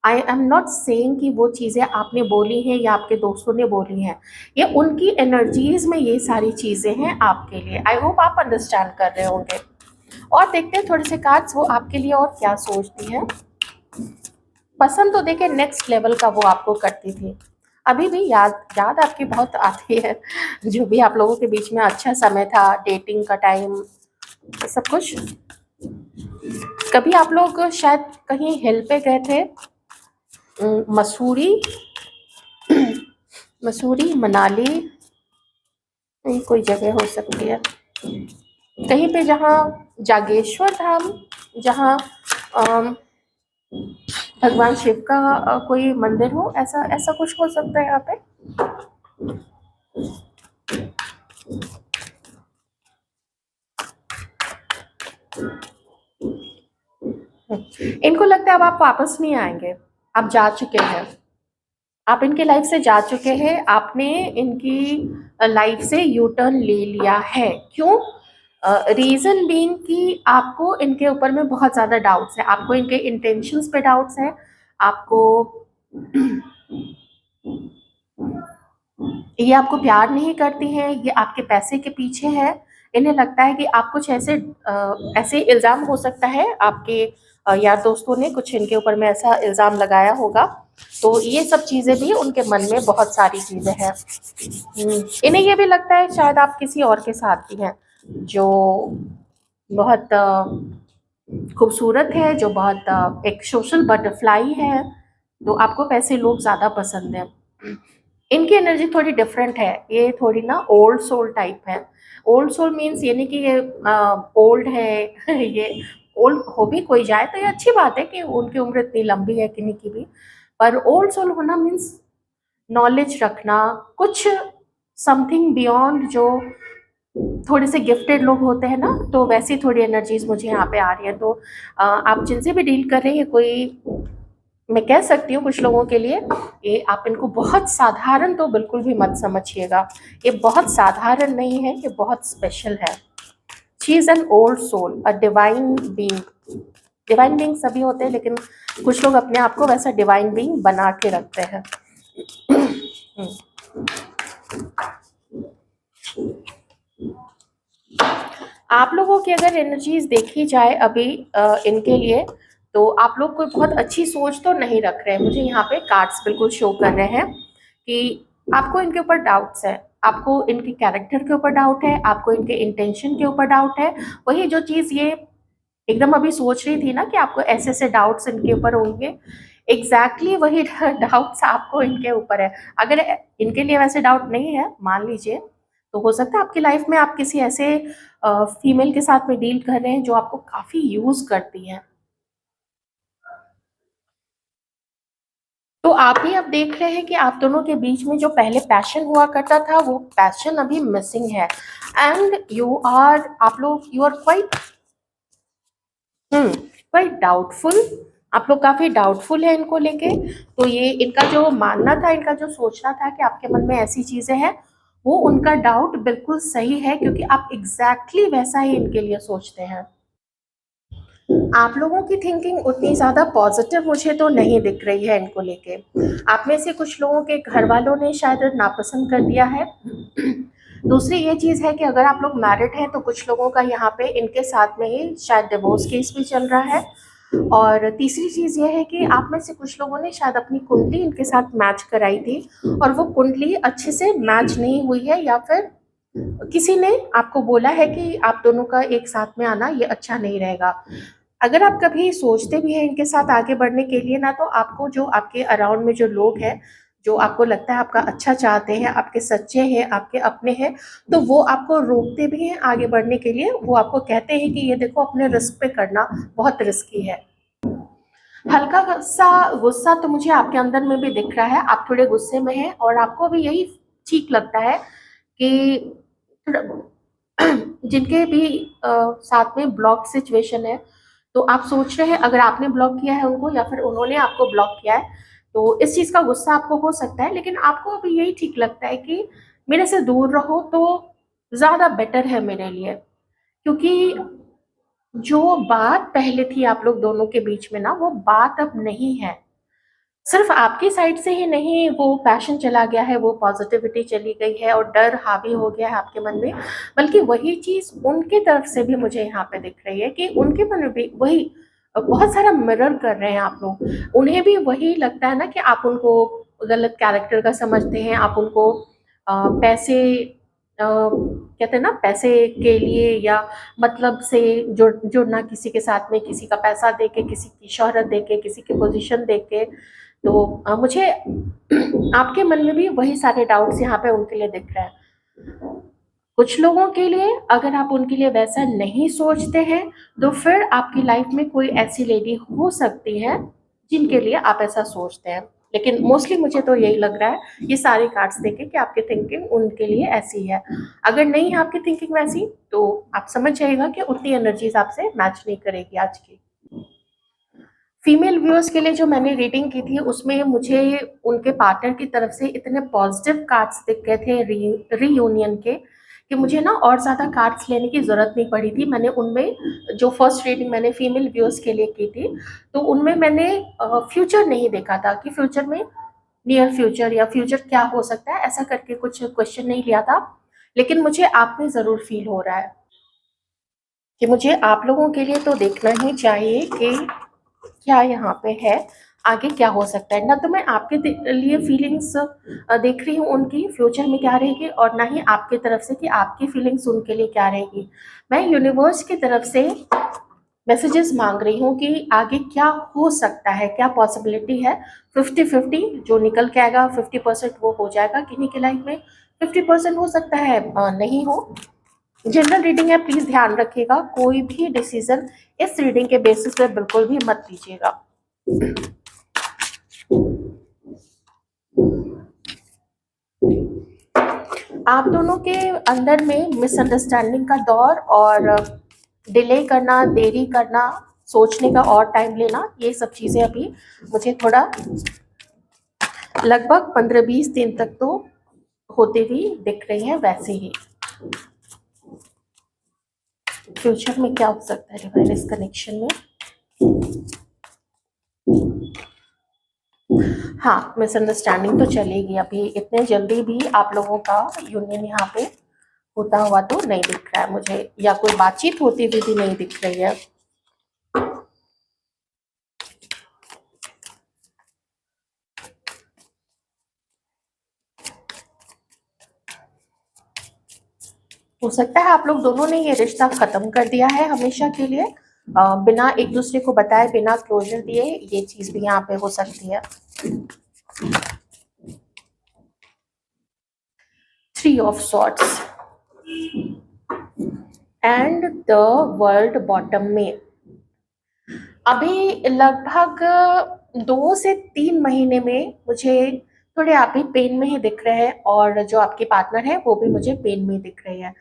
आई एम नॉट सेइंग कि वो चीज़ें आपने बोली हैं या आपके दोस्तों ने बोली हैं, ये उनकी एनर्जीज में ये सारी चीज़ें हैं आपके लिए। आई होप आप अंडरस्टैंड कर रहे होंगे। और देखते हैं थोड़े से कार्ड्स वो आपके लिए और क्या सोचती हैं। पसंद तो देखे नेक्स्ट लेवल का वो आपको करती थी, अभी भी याद याद आपकी बहुत आती है, जो भी आप लोगों के बीच में अच्छा समय था, डेटिंग का टाइम, सब कुछ। कभी आप लोग शायद कहीं हिल पे गए थे, मसूरी, मसूरी, मनाली, कहीं कोई जगह हो सकती है, कहीं पे जहाँ जागेश्वर धाम, जहाँ अम, भगवान शिव का कोई मंदिर हो, ऐसा ऐसा कुछ हो सकता है यहाँ पे। इनको लगता है अब आप वापस नहीं आएंगे, आप जा चुके हैं, आप इनके लाइफ से जा चुके हैं, आपने इनकी लाइफ से यू टर्न ले लिया है। क्यों? रीजन बीइंग कि आपको इनके ऊपर में बहुत ज़्यादा डाउट्स है, आपको इनके इंटेंशंस पे डाउट्स है, आपको ये आपको प्यार नहीं करती हैं, ये आपके पैसे के पीछे है। इन्हें लगता है कि आप कुछ ऐसे ऐसे इल्ज़ाम, हो सकता है आपके यार दोस्तों ने कुछ इनके ऊपर में ऐसा इल्ज़ाम लगाया होगा, तो ये सब चीज़ें भी उनके मन में बहुत सारी चीज़ें हैं। इन्हें ये भी लगता है शायद आप किसी और के साथ भी हैं, जो बहुत खूबसूरत है, जो बहुत एक सोशल बटरफ्लाई है, तो आपको वैसे लोग ज़्यादा पसंद हैं। इनकी एनर्जी थोड़ी डिफरेंट है, ये थोड़ी ना ओल्ड सोल टाइप है। ओल्ड सोल मीन्स ये नहीं कि ये ओल्ड है ये ओल्ड हो भी कोई जाए तो ये अच्छी बात है कि उनकी उम्र इतनी लंबी है किन्हीं की भी, पर ओल्ड सोल होना मीन्स नॉलेज रखना, कुछ समथिंग बियॉन्ड, जो थोड़े से गिफ्टेड लोग होते हैं ना, तो वैसी थोड़ी एनर्जीज मुझे यहाँ पे आ रही है। तो आप जिनसे भी डील कर रहे हैं, कोई, मैं कह सकती हूँ कुछ लोगों के लिए, ये आप इनको बहुत साधारण तो बिल्कुल भी मत समझिएगा, ये बहुत साधारण नहीं है, ये बहुत स्पेशल है। She is an old soul, a divine being. Divine being सभी होते हैं, लेकिन कुछ लोग अपने आप को वैसा डिवाइन बीइंग बना के रखते हैं। आप लोगों की अगर एनर्जीज देखी जाए अभी इनके लिए, तो आप लोग कोई बहुत अच्छी सोच तो नहीं रख रहे हैं। मुझे यहाँ पे कार्ड्स बिल्कुल शो कर रहे हैं कि आपको इनके ऊपर डाउट्स है, आपको इनके कैरेक्टर के ऊपर डाउट है, आपको इनके इंटेंशन के ऊपर डाउट है। वही जो चीज़ ये एकदम अभी सोच रही थी ना कि आपको ऐसे ऐसे डाउट्स इनके ऊपर होंगे, एग्जैक्टली वही डाउट्स आपको इनके ऊपर है। अगर इनके लिए वैसे डाउट नहीं है, मान लीजिए, तो हो सकता है आपकी लाइफ में आप किसी ऐसे फीमेल के साथ में डील कर रहे हैं जो आपको काफी यूज करती है। तो आप ही अब देख रहे हैं कि आप दोनों के बीच में जो पहले पैशन हुआ करता था, वो पैशन अभी मिसिंग है। एंड यू आर, आप लोग, you are quite quite doubtful आप लोग काफी डाउटफुल है इनको लेके। तो ये इनका जो मानना था, इनका जो सोचना था कि आपके मन में ऐसी चीजें हैं, वो उनका डाउट बिल्कुल सही है, क्योंकि आप एग्जैक्टली वैसा ही इनके लिए सोचते हैं। आप लोगों की थिंकिंग उतनी ज़्यादा पॉजिटिव मुझे तो नहीं दिख रही है इनको लेके। आप में से कुछ लोगों के घर वालों ने शायद नापसंद कर दिया है। दूसरी ये चीज़ है कि अगर आप लोग मैरिड हैं तो कुछ लोगों का यहाँ पे इनके साथ में ही शायद डिवोर्स केस भी चल रहा है। और तीसरी चीज़ ये है कि आप में से कुछ लोगों ने शायद अपनी कुंडली इनके साथ मैच कराई थी, और वो कुंडली अच्छे से मैच नहीं हुई है, या फिर किसी ने आपको बोला है कि आप दोनों का एक साथ में आना ये अच्छा नहीं रहेगा। अगर आप कभी सोचते भी हैं इनके साथ आगे बढ़ने के लिए ना, तो आपको जो आपके अराउंड में जो लोग हैं, जो आपको लगता है आपका अच्छा चाहते हैं, आपके सच्चे हैं, आपके अपने हैं, तो वो आपको रोकते भी हैं आगे बढ़ने के लिए। वो आपको कहते हैं कि ये देखो, अपने रिस्क पे करना, बहुत रिस्की है। हल्का सा गुस्सा तो मुझे आपके अंदर में भी दिख रहा है। आप थोड़े गुस्से में हैं, और आपको भी यही ठीक लगता है कि जिनके भी साथ में ब्लॉक सिचुएशन है, तो आप सोच रहे हैं अगर आपने ब्लॉक किया है उनको, या फिर उन्होंने आपको ब्लॉक किया है, तो इस चीज़ का गुस्सा आपको हो सकता है। लेकिन आपको अभी यही ठीक लगता है कि मेरे से दूर रहो तो ज़्यादा बेटर है मेरे लिए। क्योंकि जो बात पहले थी आप लोग दोनों के बीच में ना, वो बात अब नहीं है। सिर्फ आपकी साइड से ही नहीं, वो पैशन चला गया है, वो पॉजिटिविटी चली गई है, और डर हावी हो गया है आपके मन में। बल्कि वही चीज उनके तरफ से भी मुझे यहाँ पे दिख रही है कि उनके मन में भी वही बहुत सारा मिरर कर रहे हैं आप लोग। उन्हें भी वही लगता है ना कि आप उनको गलत कैरेक्टर का समझते हैं, आप उनको पैसे कहते हैं ना, पैसे के लिए या मतलब से जुड़ना, किसी के साथ में, किसी का पैसा देके, किसी की शोहरत देके, किसी की पोजीशन देके। तो मुझे आपके मन में भी वही सारे डाउट्स यहाँ पे उनके लिए दिख रहे हैं। कुछ लोगों के लिए अगर आप उनके लिए वैसा नहीं सोचते हैं, तो फिर आपकी लाइफ में कोई ऐसी लेडी हो सकती है जिनके लिए आप ऐसा सोचते हैं। लेकिन मोस्टली मुझे तो यही लग रहा है ये सारे कार्ड्स देखे कि आपकी थिंकिंग उनके लिए ऐसी है। अगर नहीं है आपकी थिंकिंग वैसी, तो आप समझ जाइएगा कि उतनी एनर्जीज आपसे मैच नहीं करेगी आज की। फीमेल व्यूअर्स के लिए जो मैंने रीडिंग की थी, उसमें मुझे उनके पार्टनर की तरफ से इतने पॉजिटिव कार्ड्स दिख गए थे रीयूनियन के, कि मुझे ना और ज़्यादा कार्ड्स लेने की ज़रूरत नहीं पड़ी थी। मैंने उनमें जो फर्स्ट रीडिंग मैंने फीमेल व्यूअर्स के लिए की थी, तो उनमें मैंने फ्यूचर नहीं देखा था कि फ्यूचर में, नियर फ्यूचर या फ्यूचर क्या हो सकता है, ऐसा करके कुछ क्वेश्चन नहीं लिया था। लेकिन मुझे आप में ज़रूर फील हो रहा है कि मुझे आप लोगों के लिए तो देखना ही चाहिए कि क्या यहाँ पे है, आगे क्या हो सकता है। ना तो मैं आपके लिए फीलिंग्स देख रही हूँ उनकी फ्यूचर में क्या रहेगी, और ना ही आपकी तरफ से कि आपकी फीलिंग्स उनके लिए क्या रहेगी। मैं यूनिवर्स की तरफ से मैसेजेस मांग रही हूँ कि आगे क्या हो सकता है, क्या पॉसिबिलिटी है। 50-50 जो निकल के आएगा, 50% वो हो जाएगा किन्हीं की लाइफ में, 50% हो सकता है नहीं हो। जनरल रीडिंग है, प्लीज ध्यान रखिएगा, कोई भी डिसीजन इस रीडिंग के बेसिस पे बिल्कुल भी मत लीजिएगा। आप दोनों के अंदर में मिसअंडरस्टैंडिंग का दौर, और डिले करना, देरी करना, सोचने का और टाइम लेना, ये सब चीजें अभी मुझे थोड़ा लगभग 15-20 दिन तक तो होते हुए दिख रही है। वैसे ही फ्यूचर में क्या हो सकता है डिवाइन इस कनेक्शन में। हाँ, मिसअंडरस्टैंडिंग तो चलेगी, अभी इतने जल्दी भी आप लोगों का यूनियन यहाँ पे होता हुआ तो नहीं दिख रहा है मुझे, या कोई बातचीत होती हुई भी नहीं दिख रही है। हो सकता है आप लोग दोनों ने ये रिश्ता खत्म कर दिया है हमेशा के लिए, बिना एक दूसरे को बताए, बिना क्लोजर दिए। ये चीज भी यहाँ पे हो सकती है। 3 of sorts and the world bottom में अभी लगभग 2 से 3 महीने में मुझे थोड़े आप ही पेन में ही दिख रहे हैं, और जो आपके पार्टनर है वो भी मुझे पेन में ही दिख रहे हैं।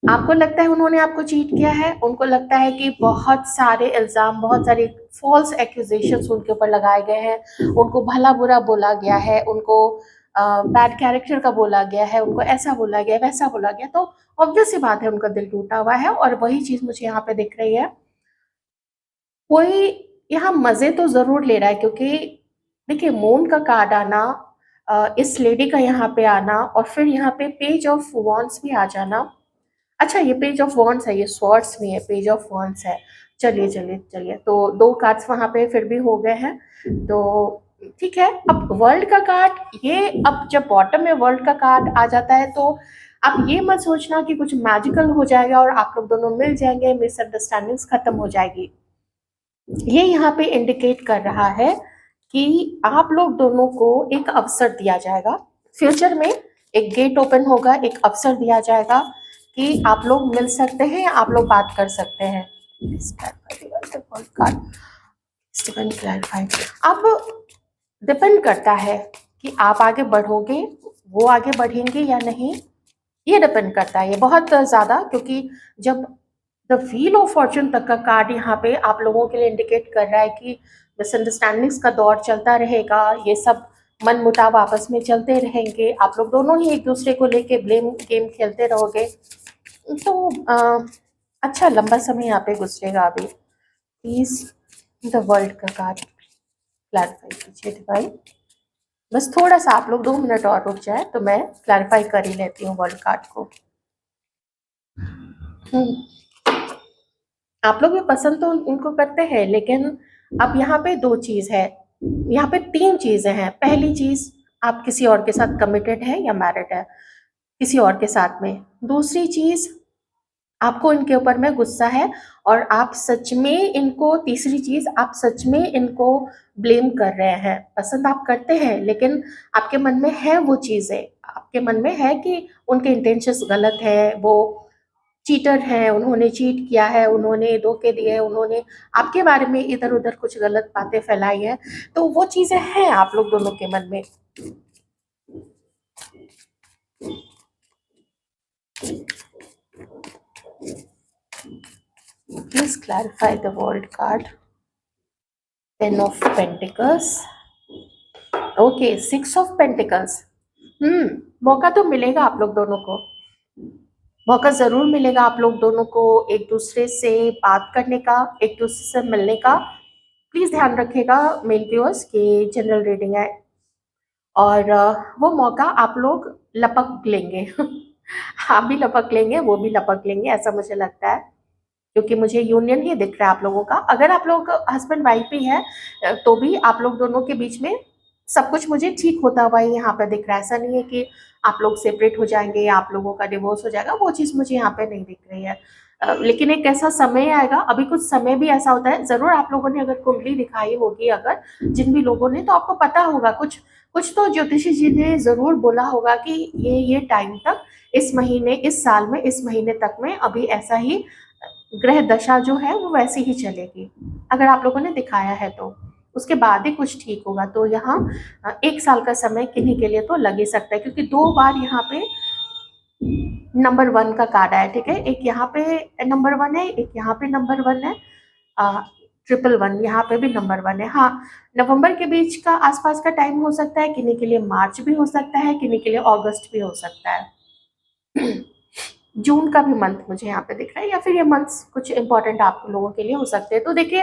आपको लगता है उन्होंने आपको चीट किया है, उनको लगता है कि बहुत सारे इल्ज़ाम, बहुत सारे फ़ॉल्स एक्यूज़ेशंस उनके ऊपर लगाए गए हैं, उनको भला-बुरा बोला गया है, उनको बैड कैरेक्टर का बोला गया है, उनको ऐसा बोला गया, वैसा बोला गया, तो ऑब्वियस सी बात है उनका दिल टूटा हुआ है और वही चीज़ मुझे यहाँ पे दिख रही है। कोई यहाँ मज़े तो ज़रूर ले रहा है क्योंकि देखिए मून का कार्ड आना, इस लेडी का यहाँ पे आना और फिर यहाँ पे पेज ऑफ वॉन्ड्स भी आ जाना। अच्छा ये पेज ऑफ वॉन्ड्स है, ये स्वॉर्ड्स नहीं है, पेज ऑफ वॉन्ड्स है। चलिए, चलिए, चलिए, तो 2 कार्ड्स वहाँ पे फिर भी हो गए हैं। तो ठीक है, अब वर्ल्ड का कार्ड ये, अब जब बॉटम में वर्ल्ड का कार्ड आ जाता है तो आप ये मत सोचना कि कुछ मैजिकल हो जाएगा और आप लोग दोनों मिल जाएँगे, मिसअंडरस्टैंडिंग्स खत्म हो जाएगी। ये यहाँ पे इंडिकेट कर रहा है कि आप लोग दोनों को एक अवसर दिया जाएगा। फ्यूचर में एक गेट ओपन होगा, एक अवसर दिया जाएगा कि आप लोग मिल सकते हैं, आप लोग बात कर सकते हैं। अब डिपेंड करता है कि आप आगे बढ़ोगे, वो आगे बढ़ेंगे या नहीं, ये डिपेंड करता है ये बहुत ज़्यादा, क्योंकि जब द व्हील ऑफ फॉर्चून तक का कार्ड यहाँ पे आप लोगों के लिए इंडिकेट कर रहा है कि मिसअंडरस्टैंडिंग्स का दौर चलता रहेगा, ये सब मन मुटाव आपस में चलते रहेंगे, आप लोग दोनों ही एक दूसरे को लेके ब्लेम गेम खेलते रहोगे, तो अच्छा लंबा समय यहाँ पे गुजरेगा अभी। प्लीज द वर्ल्ड का कार्ड क्लैरिफाई कीजिए डिवाइन। बस थोड़ा सा आप लोग 2 मिनट और रुक जाए तो मैं क्लैरिफाई कर ही लेती हूँ वर्ल्ड कार्ड को। आप लोग भी पसंद तो उनको करते हैं, लेकिन अब यहाँ पे 2 चीज़ है, यहाँ पे 3 चीज़ें हैं। पहली चीज़, आप किसी और के साथ कमिटेड है या मैरिड है किसी और के साथ में। दूसरी चीज़, आपको इनके ऊपर में गुस्सा है और आप सच में इनको, तीसरी चीज़, आप सच में इनको ब्लेम कर रहे हैं। पसंद आप करते हैं लेकिन आपके मन में है वो चीज़ें, आपके मन में है कि उनके इंटेंशंस गलत है, वो चीटर है, उन्होंने चीट किया है, उन्होंने धोखे दिए हैं, उन्होंने आपके बारे में इधर-उधर कुछ गलत बातें फैलाई हैं, तो वो चीज़ें हैं आप लोग दोनों के मन में। Please clarify the world card. 10 of pentacles, okay, 6 of pentacles. मौका तो मिलेगा आप लोग दोनों को, मौका ज़रूर मिलेगा आप लोग दोनों को एक दूसरे से बात करने का, एक दूसरे से मिलने का। प्लीज़ ध्यान रखिएगा मेल व्यूअर्स कि जनरल रीडिंग है और वो मौका आप लोग लपक लेंगे आप भी लपक लेंगे, वो भी लपक लेंगे, ऐसा मुझे लगता है, क्योंकि मुझे यूनियन ही दिख रहा है आप लोगों का। अगर आप लोग हस्बैंड वाइफ भी है तो भी आप लोग दोनों के बीच में सब कुछ मुझे ठीक होता हुआ ही यहाँ पे दिख रहा है। ऐसा नहीं है कि आप लोग सेपरेट हो जाएंगे या आप लोगों का डिवोर्स हो जाएगा, वो चीज़ मुझे यहाँ पे नहीं दिख रही है। लेकिन एक ऐसा समय आएगा, अभी कुछ समय भी ऐसा होता है, ज़रूर आप लोगों ने अगर कुंडली दिखाई होगी, अगर जिन भी लोगों ने, तो आपको पता होगा, कुछ कुछ तो ज्योतिषी जी ने ज़रूर बोला होगा कि ये टाइम तक, इस महीने, इस साल में, इस महीने तक में अभी ऐसा ही ग्रह दशा जो है वो वैसी ही चलेगी। अगर आप लोगों ने दिखाया है तो उसके बाद ही कुछ ठीक होगा। तो यहाँ 1 साल का समय किन्हीं के लिए तो लग ही सकता है, क्योंकि 2 बार यहाँ पे नंबर 1 का कार्ड आया, ठीक है। एक यहाँ पे नंबर 1 है, एक यहाँ पे नंबर 1 है, 111 यहाँ पे भी नंबर 1 है। हाँ, नवंबर के बीच का आसपास का टाइम हो सकता है, किन्हीं के लिए मार्च भी हो सकता है, किन्हीं के लिए अगस्त भी हो सकता है जून का भी मंथ मुझे यहाँ पे दिख रहा है, या फिर ये मंथ्स कुछ इंपॉर्टेंट आप लोगों के लिए हो सकते हैं। तो देखिए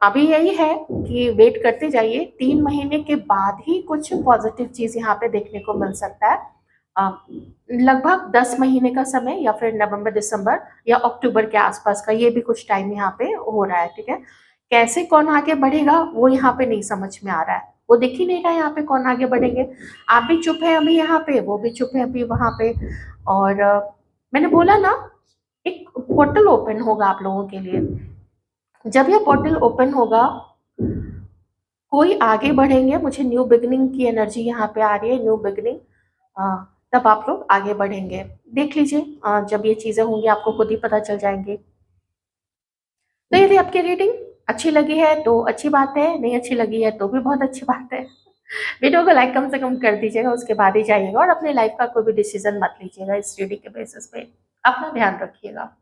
अभी यही है कि वेट करते जाइए, 3 महीने के बाद ही कुछ पॉजिटिव चीज़ यहाँ पे देखने को मिल सकता है। लगभग 10 महीने का समय, या फिर नवंबर, दिसंबर या अक्टूबर के आसपास का, ये भी कुछ टाइम यहाँ पे हो रहा है, ठीक है। कैसे कौन आगे बढ़ेगा वो यहाँ पे नहीं समझ में आ रहा है, वो दिख ही नहीं रहा है यहाँ पे कौन आगे बढ़ेंगे। आप भी चुप है अभी यहाँ पे, वो भी चुप है अभी वहाँ पे। और मैंने बोला ना, एक पोर्टल ओपन होगा आप लोगों के लिए। जब यह पोर्टल ओपन होगा, कोई आगे बढ़ेंगे, मुझे न्यू बिगनिंग की एनर्जी यहाँ पे आ रही है, न्यू बिगनिंग, तब आप लोग आगे बढ़ेंगे। देख लीजिए, जब ये चीज़ें होंगी आपको खुद ही पता चल जाएंगी। तो यदि आपकी रीडिंग अच्छी लगी है तो अच्छी बात है, नहीं अच्छी लगी है तो भी बहुत अच्छी बात है। वीडियो को लाइक कम से कम कर दीजिएगा, उसके बाद ही जाइएगा और अपने लाइफ का कोई भी डिसीजन मत लीजिएगा इस रीडिंग के बेसिस पे। अपना ध्यान रखिएगा।